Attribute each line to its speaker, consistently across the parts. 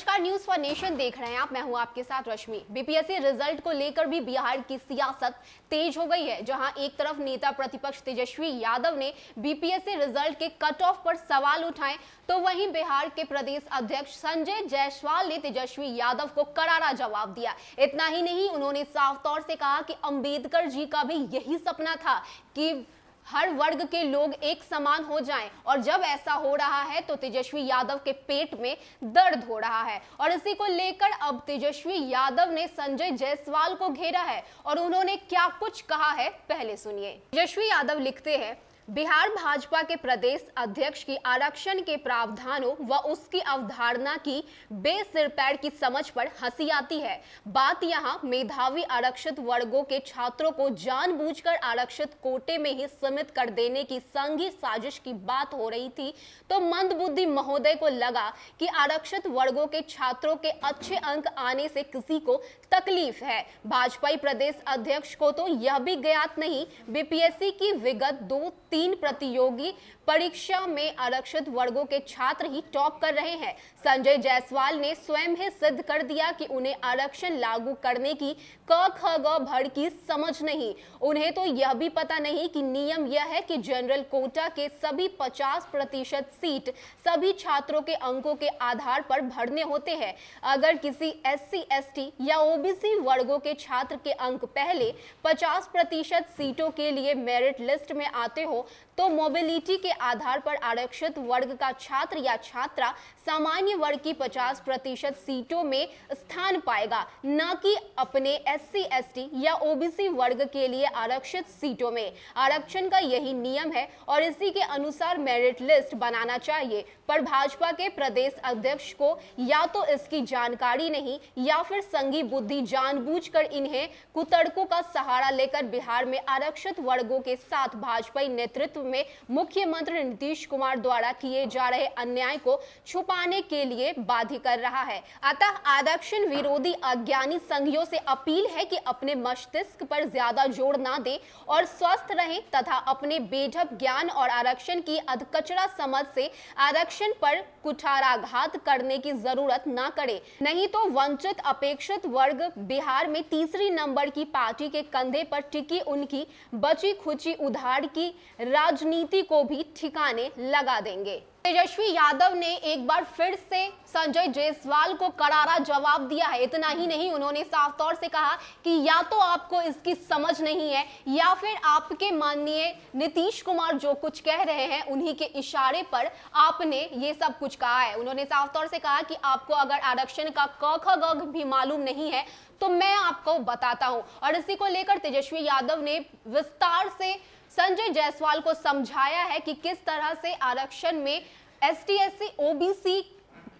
Speaker 1: नमस्कार, news for nation देख रहे हैं आप। मैं हूं आपके साथ रश्मि। बीपीएससी रिजल्ट को लेकर भी बिहार की सियासत तेज हो गई है, जहां एक तरफ नेता प्रतिपक्ष तेजस्वी यादव ने बीपीएससी रिजल्ट के कट ऑफ पर सवाल उठाए, तो वहीं बिहार के प्रदेश अध्यक्ष संजय जायसवाल ने तेजस्वी यादव को करारा जवाब दिया। इतना ही नहीं, उन्होंने साफ तौर से कहा कि अंबेडकर जी का भी यही सपना था कि हर वर्ग के लोग एक समान हो जाएं, और जब ऐसा हो रहा है तो तेजस्वी यादव के पेट में दर्द हो रहा है। और इसी को लेकर अब तेजस्वी यादव ने संजय जायसवाल को घेरा है और उन्होंने क्या कुछ कहा है, पहले सुनिए। तेजस्वी यादव लिखते हैं, बिहार भाजपा के प्रदेश अध्यक्ष की आरक्षण के प्रावधानों व उसकी अवधारणा की बेसिर पैर की समझ पर हंसी आती है। बात यहाँ मेधावी आरक्षित वर्गों के छात्रों को जानबूझकर आरक्षित कोटे में ही सीमित कर देने की संघी साजिश की बात हो रही थी, तो मंदबुद्धि महोदय को लगा कि आरक्षित वर्गों के छात्रों के अच्छे अंक आने से किसी को तकलीफ है। भाजपाई प्रदेश अध्यक्ष को तो यह भी ज्ञात नहीं, बीपीएससी की विगत 2-3 प्रतियोगी परीक्षा में आरक्षित वर्गों के छात्र ही टॉप कर रहे हैं। संजय जायसवाल ने स्वयं ही सिद्ध कर दिया कि उन्हें आरक्षण लागू करने की क ख ग भड़ की समझ नहीं। उन्हें तो यह भी पता नहीं कि नियम यह है कि जनरल कोटा के सभी 50% सीट सभी छात्रों के अंकों के आधार पर भरने होते हैं। अगर किसी एससी, एसटी या ओबीसी वर्गों के छात्र के अंक पहले 50% सीटों के लिए मेरिट लिस्ट में आते हो, तो मोबिलिटी के आधार पर आरक्षित वर्ग का छात्र या छात्रा सामान्य वर्ग की 50% सीटों में स्थान पाएगा, न कि अपने एससी, एसटी या ओबीसी वर्ग के लिए आरक्षित सीटों में। आरक्षण का यही नियम है और इसी के अनुसार मेरिट लिस्ट बनाना चाहिए। पर भाजपा के प्रदेश अध्यक्ष को या तो इसकी जानकारी नहीं या फिर संघी बुद्धि जानबूझकर इन्हें कुतर्कों का सहारा लेकर बिहार में आरक्षित वर्गों के साथ भाजपा नेतृत्व में मुख्यमंत्री नीतीश कुमार द्वारा किए जा रहे अन्याय को छुपाने के लिए बाध्य कर रहा है। अतः आरक्षण विरोधी अज्ञानी संघियों से अपील है कि अपने मस्तिष्क पर ज्यादा जोर ना दें और स्वस्थ रहें तथा अपने बेढप ज्ञान और आरक्षण की अधकचरा समझ से आरक्षण पर कुठाराघात करने की जरूरत ना करें। नहीं तो वंचित अपेक्षित वर्ग बिहार में तीसरी नंबर की पार्टी के कंधे पर टिकी उनकी बची खुची उधार की राजनीति को भी ठिकाने लगा देंगे। तेजस्वी यादव ने एक बार फिर से संजय जायसवाल को करारा जवाब दिया है। इतना ही नहीं, उन्होंने साफ तौर से कहा कि या तो आपको इसकी समझ नहीं है या फिर आपके माननीय नीतीश कुमार जो कुछ कह रहे हैं उन्हीं के इशारे पर आपने ये सब कुछ कहा है। उन्होंने साफ तौर से कहा कि आपको अगर आरक्षण का क ख ग भी मालूम नहीं है तो मैं आपको बताता हूं। और इसी को लेकर तेजस्वी यादव ने विस्तार से संजय जायसवाल को समझाया है कि किस तरह से आरक्षण में एसटी, एससी, ओबीसी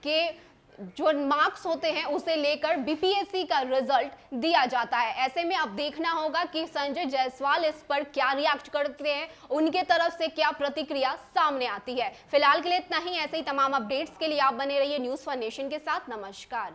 Speaker 1: के जो मार्क्स होते हैं उसे लेकर बीपीएससी का रिजल्ट दिया जाता है। ऐसे में अब देखना होगा कि संजय जायसवाल इस पर क्या रिएक्ट करते हैं, उनके तरफ से क्या प्रतिक्रिया सामने आती है। फिलहाल के लिए इतना ही। ऐसे ही तमाम अपडेट्स के लिए आप बने रहिए न्यूज फॉर नेशन के साथ। नमस्कार।